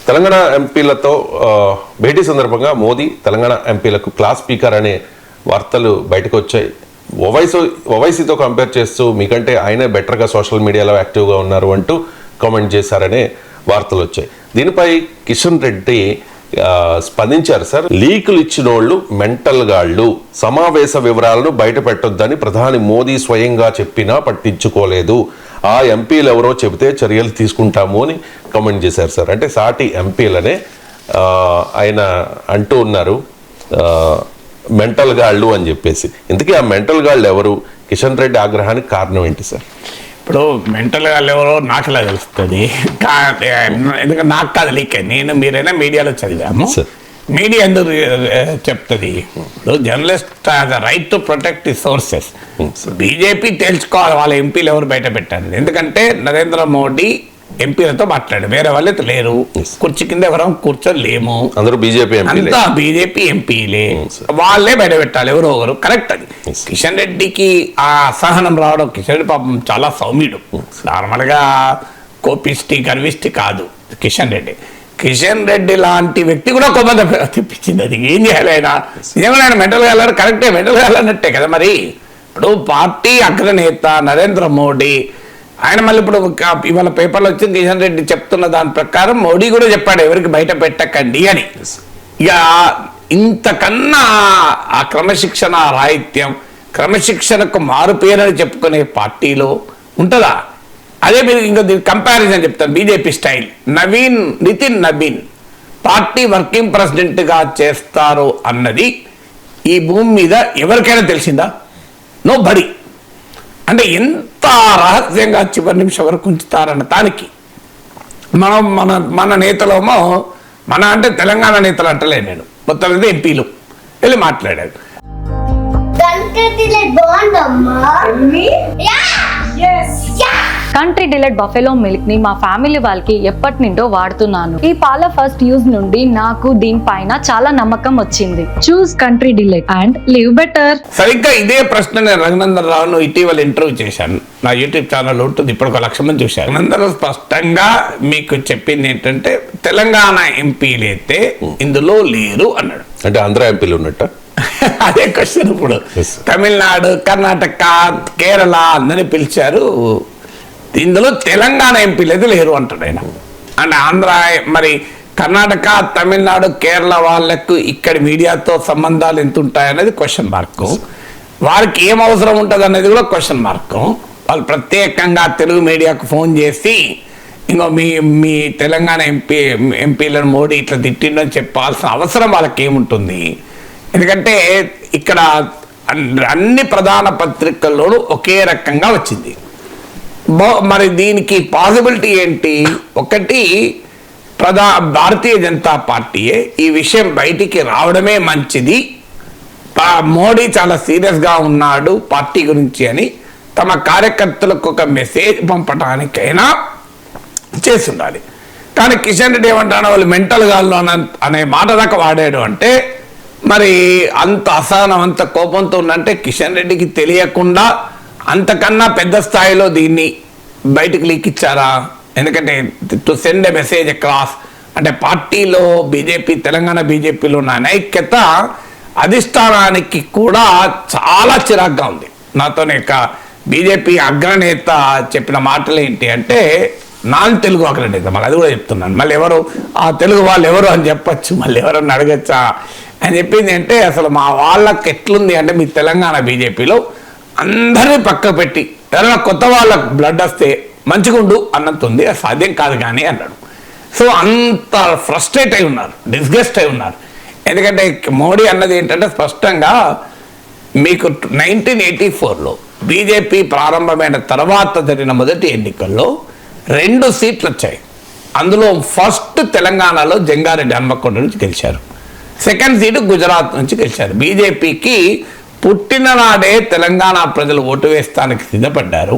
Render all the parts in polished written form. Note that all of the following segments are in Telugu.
తెలంగాణ ఎంపీలతో భేటీ సందర్భంగా మోదీ తెలంగాణ ఎంపీలకు క్లాస్ స్పీకర్ అనే వార్తలు బయటకు వచ్చాయి. ఓవైసీతో కంపేర్ చేస్తూ మీకంటే ఆయనే బెటర్గా సోషల్ మీడియాలో యాక్టివ్గా ఉన్నారు అంటూ కామెంట్ చేశారనే వార్తలు వచ్చాయి. దీనిపై కిషన్ రెడ్డి స్పందించారు. సార్, లీకులు ఇచ్చిన వాళ్ళు మెంటల్ గాళ్ళు, సమావేశ వివరాలను బయట పెట్టొద్దని ప్రధాని మోదీ స్వయంగా చెప్పినా పట్టించుకోలేదు, ఆ ఎంపీలు ఎవరో చెబితే చర్యలు తీసుకుంటాము అని కామెంట్ చేశారు. సార్, అంటే సాటి ఎంపీలనే ఆయన అంటూ ఉన్నారు మెంటల్ గాళ్ళు అని చెప్పేసి. ఇంతకీ ఆ మెంటల్ గాళ్ళు ఎవరు? కిషన్ రెడ్డి ఆగ్రహానికి కారణం ఏంటి సార్? ఇప్పుడు మెంటల్గా ఎవరో నాకులా తెలుస్తుంది, ఎందుకంటే నాకు కాదు లీక్. నేను మీరైనా మీడియాలో చదివాము, మీడియా ఎందుకు చెప్తుంది? Journalist has a right to protect the sources. BJP తేల్చుకోవాలి వాళ్ళ ఎంపీలు ఎవరు బయట పెట్టారు. ఎందుకంటే నరేంద్ర మోడీ ఎంపీలతో మాట్లాడు, వేరే వాళ్ళైతే లేరు, కుర్చీ కింద ఎవరం కూర్చోలేము, అందరూ బీజేపీ అంతా బీజేపీ ఎంపీలే, వాళ్ళే బయట పెట్టాలి ఎవరో ఒకరు. కరెక్ట్ అది. కిషన్ రెడ్డికి ఆ అసహనం రావడం, కిషన్ రెడ్డి పాపం చాలా సౌమ్యుడు, నార్మల్గా కోపిష్టి గర్విష్టి కాదు కిషన్ రెడ్డి. కిషన్ రెడ్డి లాంటి వ్యక్తి కూడా కొమ్మ తెప్పించింది. అది ఏం చేయాలి? ఆయన నిజంగా ఆయన మెంటల్గా వెళ్ళారు, కరెక్టే, మెంటల్గా వెళ్ళాలన్నట్టే కదా. మరి ఇప్పుడు పార్టీ అగ్రనేత నరేంద్ర మోడీ ఆయన మళ్ళీ ఇప్పుడు ఇవాళ పేపర్లో వచ్చింది కిషన్ రెడ్డి చెప్తున్న దాని ప్రకారం మోడీ కూడా చెప్పాడు ఎవరికి బయట పెట్టకండి అని. ఇక ఇంతకన్నా ఆ క్రమశిక్షణ రాహిత్యం, క్రమశిక్షణకు మారు పేరని చెప్పుకునే పార్టీలో ఉంటుందా? అదే మీరు ఇంకా కంపారిజన్ చెప్తాను. BJP style Nitin Naveen party working ప్రెసిడెంట్గా చేస్తారు అన్నది ఈ భూమి మీద ఎవరికైనా తెలిసిందా? నో బడి. అంటే ఎంత రహస్యంగా చివరి నిమిషం వరకు ఉంచుతారన్న దానికి మన నేతలేమో, మన అంటే తెలంగాణ నేతలు అంటలే, నేను మొత్తం మీద ఎంపీలు వెళ్ళి మాట్లాడారు. కంట్రీ డిలైట్ బఫెలో మిల్క్ ని మా ఫ్యామిలీ వాళ్ళకి ఎప్పటి నుండో వాడుతున్నాను. ఈ పాల ఫస్ట్ యూజ్ నుండి నాకు దీనిపైన చాలా నమ్మకం వచ్చింది. Choose Country Delight and live better. సరిగ్గా ఇదే ప్రశ్న నేను రఘునందన్ రావును ఇటీవల ఇంటర్వ్యూ చేశాను. నా యూట్యూబ్ ఛానల్ ఉంటుంది, ఇప్పుడు 1 లక్ష మంది చూశారు. రఘునందన్ స్పష్టంగా మీకు చెప్పింది ఏంటంటే తెలంగాణ ఎంపీలు అయితే ఇందులో లేరు అన్నాడు. అంటే ఆంధ్ర ఎంపీలు ఉన్నట్ట? అదే క్వశ్చన్. ఇప్పుడు తమిళనాడు, కర్ణాటక, కేరళ అందరినీ పిలిచారు, ఇందులో తెలంగాణ ఎంపీలు అయితే లేరు అంటాడు ఆయన. అంటే ఆంధ్ర, మరి కర్ణాటక, తమిళనాడు, కేరళ వాళ్ళకు ఇక్కడ మీడియాతో సంబంధాలు ఎంత ఉంటాయనేది క్వశ్చన్ మార్క్. వారికి ఏం అవసరం ఉంటుంది అనేది కూడా క్వశ్చన్ మార్క్. వాళ్ళు ప్రత్యేకంగా తెలుగు మీడియాకు ఫోన్ చేసి ఇంకో మీ తెలంగాణ ఎంపీలను మోడీ ఇట్లా తిట్టిండని చెప్పాల్సిన అవసరం వాళ్ళకి ఏముంటుంది? ఎందుకంటే ఇక్కడ అన్ని ప్రధాన పత్రికల్లోనూ ఒకే రకంగా వచ్చింది. మరి దీనికి పాసిబిలిటీ ఏంటి? ఒకటి, భారతీయ జనతా పార్టీయే ఈ విషయం బయటికి రావడమే మంచిది, మోడీ చాలా సీరియస్గా ఉన్నాడు పార్టీ గురించి అని తమ కార్యకర్తలకు ఒక మెసేజ్ పంపడానికైనా చేసి ఉండాలి. కానీ కిషన్ రెడ్డి ఏమంటాడో వాళ్ళు మెంటల్ గాళ్ళు అనే మాట దాకా వాడాడు. అంటే మరి అంత అసహనం, అంత కోపంతో ఉందంటే కిషన్ రెడ్డికి తెలియకుండా అంతకన్నా పెద్ద స్థాయిలో దీన్ని బయటకు లీక్ ఇచ్చారా? ఎందుకంటే to send a message across, అంటే పార్టీలో బీజేపీ, తెలంగాణ బీజేపీలో ఉన్న అనైక్యత అధిష్టానానికి కూడా చాలా చిరాగ్గా ఉంది. నాతోనే బీజేపీ అగ్రనేత చెప్పిన మాటలు ఏంటి అంటే, నాన్ తెలుగు అగ్రనేత, మళ్ళీ అది కూడా చెప్తున్నాను, మళ్ళీ ఎవరు ఆ తెలుగు వాళ్ళు ఎవరు అని చెప్పచ్చు, మళ్ళీ ఎవరన్నా అడగచ్చా అని చెప్పింది. అంటే అసలు మా వాళ్ళకి ఎట్లుంది అంటే, మీ తెలంగాణ బీజేపీలో అందరినీ పక్క పెట్టి ఎవరైనా కొత్త వాళ్ళకు బ్లడ్ వస్తే మంచిగుండు అన్నట్టుంది, సాధ్యం కాదు కానీ అన్నాడు. సో అంత ఫ్రస్ట్రేట్ అయి ఉన్నారు, డిస్గస్ట్ అయి ఉన్నారు. ఎందుకంటే మోడీ అన్నది ఏంటంటే స్పష్టంగా మీకు 1984లో బీజేపీ ప్రారంభమైన తర్వాత జరిగిన మొదటి ఎన్నికల్లో 2 సీట్లు వచ్చాయి. అందులో ఫస్ట్ తెలంగాణలో జంగారెడ్డి హన్మకొండ నుంచి గెలిచారు, సెకండ్ సీటు గుజరాత్ నుంచి గెలిచారు. బీజేపీకి పుట్టిన నాడే తెలంగాణ ప్రజలు ఓటు వేస్తానికి సిద్ధపడ్డారు.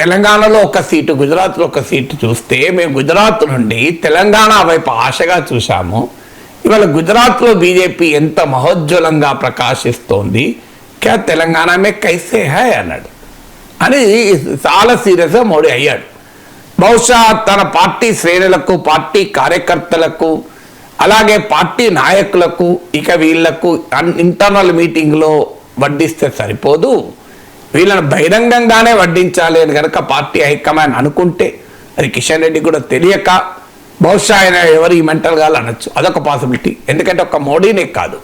తెలంగాణలో 1 సీటు, గుజరాత్లో 1 సీటు చూస్తే మేము గుజరాత్ నుండి తెలంగాణ వైపు ఆశగా చూశాము. ఇవాళ గుజరాత్లో బీజేపీ ఎంత మహోజ్వలంగా ప్రకాశిస్తోంది, క్యా తెలంగాణ మే కైసే హై అన్నాడు అని చాలా సీరియస్గా మోడీ అయ్యాడు. బహుశా తన పార్టీ శ్రేణులకు, పార్టీ కార్యకర్తలకు, అలాగే పార్టీ నాయకులకు, ఇక వీళ్లకు ఇంటర్నల్ మీటింగ్లో వడ్డిస్తే సరిపోదు, వీళ్ళని బహిరంగంగానే వడ్డించాలి అని కనుక పార్టీ హైకమాండ్ అనుకుంటే, అది కిషన్ రెడ్డి కూడా తెలియక బహుశా ఆయన ఎవరు మెంటల్ గా అనొచ్చు. అదొక పాసిబిలిటీ. ఎందుకంటే ఒక్క మోడీనే కాదు,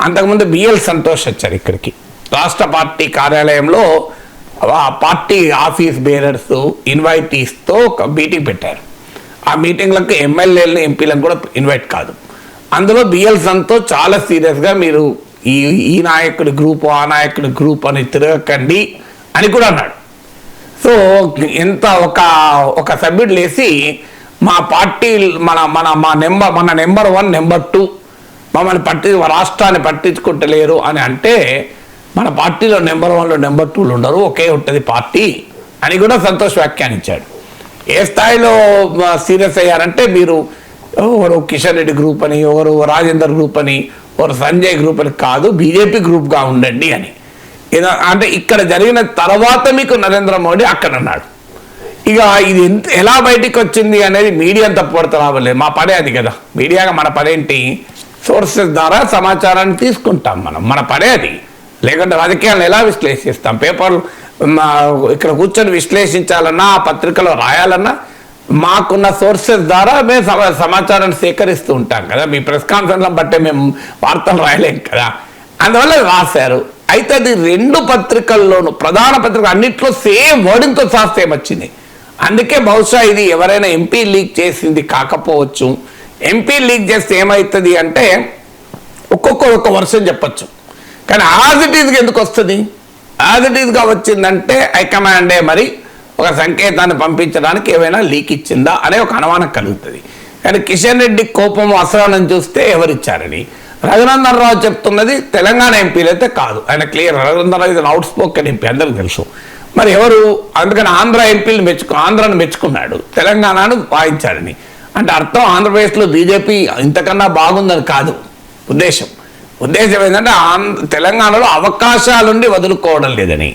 అంతకుముందు బిఎల్ సంతోష్ వచ్చారు ఇక్కడికి, రాష్ట్ర పార్టీ కార్యాలయంలో పార్టీ ఆఫీస్ బేరర్స్ ఇన్వైటీస్తో ఒక మీటింగ్ పెట్టారు. ఆ మీటింగ్లకు ఎమ్మెల్యేలను, ఎంపీలను కూడా ఇన్వైట్ కాదు. అందులో బిఎల్ సంతోష్ చాలా సీరియస్గా మీరు ఈ నాయకుడి గ్రూప్, ఆ నాయకుడి గ్రూప్ అని తిరగకండి అని కూడా అన్నాడు. సో ఎంత ఒక సభ్యుడు లేసి మా పార్టీ మన నెంబర్ 1, నెంబర్ 2 మమ్మల్ని రాష్ట్రాన్ని పట్టించుకుంటలేరు అని అంటే, మన పార్టీలో నెంబర్ 1లో నెంబర్ 2లు ఉండరు, ఒకే ఉంటుంది పార్టీ అని కూడా సంతోష్ వ్యాఖ్యానించాడు. ఏ స్థాయిలో సీరియస్ అయ్యారంటే, మీరు ఎవరు కిషన్ రెడ్డి గ్రూప్ అని, ఎవరు రాజేందర్ గ్రూప్ అని, ఎవరు సంజయ్ గ్రూప్ అని కాదు, బీజేపీ గ్రూప్గా ఉండండి అని. అంటే ఇక్కడ జరిగిన తర్వాత మీకు నరేంద్ర మోడీ అక్కడ అన్నాడు. ఇక ఇది ఎలా బయటికి వచ్చింది అనేది మీడియా తప్పుపడతా రావలేదు. మా పనే అది కదా, మీడియాగా మన పనేంటి, సోర్సెస్ ద్వారా సమాచారాన్ని తీసుకుంటాం మన పనే అది. లేకుంటే రాజకీయాలను ఎలా విశ్లేషిస్తాం? పేపర్లు ఇక్కడ కూర్చొని విశ్లేషించాలన్నా, ఆ పత్రికలో రాయాలన్నా మాకున్న సోర్సెస్ ద్వారా మేము సమాచారాన్ని సేకరిస్తూ ఉంటాం కదా. మీ ప్రెస్ కాన్ఫరెన్స్లను బట్టే మేము వార్తలు రాయలేం కదా, అందువల్ల రాశారు. అయితే అది 2 పత్రికల్లోనూ, ప్రధాన పత్రిక అన్నింటిలో సేమ్ వర్డింగ్తో సహా సేమ్ వచ్చింది. అందుకే బహుశా ఇది ఎవరైనా ఎంపీ లీక్ చేసింది కాకపోవచ్చు. ఎంపీ లీక్ చేస్తే ఏమవుతుంది అంటే ఒక్కొక్క వర్షన్ చెప్పచ్చు, కానీ యాజ్ ఇట్ ఈజ్గా ఎందుకు వస్తుంది? యాజ్ ఇట్ ఈజ్గా వచ్చిందంటే హైకమాండే మరి ఒక సంకేతాన్ని పంపించడానికి ఏమైనా లీక్ ఇచ్చిందా అనే ఒక అనుమానం కలుగుతుంది. కానీ కిషన్ రెడ్డి కోపం, అసహనం చూస్తే ఎవరిచ్చారని రఘునందన్ రావు చెప్తున్నది తెలంగాణ ఎంపీలు అయితే కాదు, ఆయన క్లియర్. రఘునందన్ రావు ఇది అవుట్ స్పోకెన్ ఎంపీ, అందరికీ తెలుసు. మరి ఎవరు? అందుకని ఆంధ్ర ఎంపీలు ఆంధ్రాను మెచ్చుకున్నాడు, తెలంగాణను వాయించాడని. అంటే అర్థం ఆంధ్రప్రదేశ్లో బీజేపీ ఇంతకన్నా బాగుందని కాదు ఉద్దేశం. ఏంటంటే తెలంగాణలో అవకాశాలుండి వదులుకోవడం లేదని.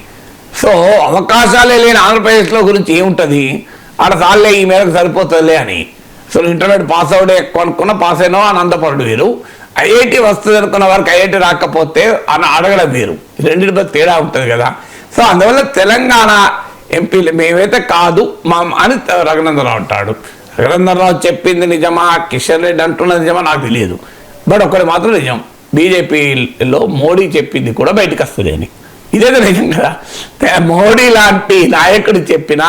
సో అవకాశాలే లేని ఆంధ్రప్రదేశ్లో గురించి ఏముంటుంది, ఆడ సార్లే ఈ మేరకు సరిపోతుందిలే అని. సో ఇంటర్మీడియట్ పాస్ అవుడే ఎక్కువ అనుకున్న పాస్ అయినా ఆనందపడు వేరు, ఐఐటి వస్తుంది అనుకున్న వారికి ఐఐటి రాకపోతే అని అడగడం వేరు, రెండింటిపై తేడా ఉంటుంది కదా. సో అందువల్ల తెలంగాణ ఎంపీలు మేమైతే కాదు అని రఘునందరావు అంటాడు. రఘునందరావు చెప్పింది నిజమా, కిషన్ రెడ్డి అంటున్నది నిజమా నాకు తెలియదు. బట్ ఒకటి మాత్రం నిజం, బీజేపీలో మోడీ చెప్పింది కూడా బయటకు వస్తుంది అని. ఇదేదో నిజం కదా. మోడీ లాంటి నాయకుడు చెప్పినా,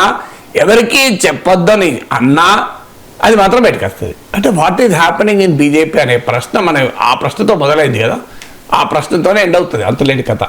ఎవరికి చెప్పొద్దని అన్నా అది మాత్రం బయటకు వస్తుంది. అంటే what is happening in BJP అనే ప్రశ్న ఆ ప్రశ్నతో మొదలైంది కదా, ఆ ప్రశ్నతోనే ఎండ్ అవుతుంది, అంతులేని కథ.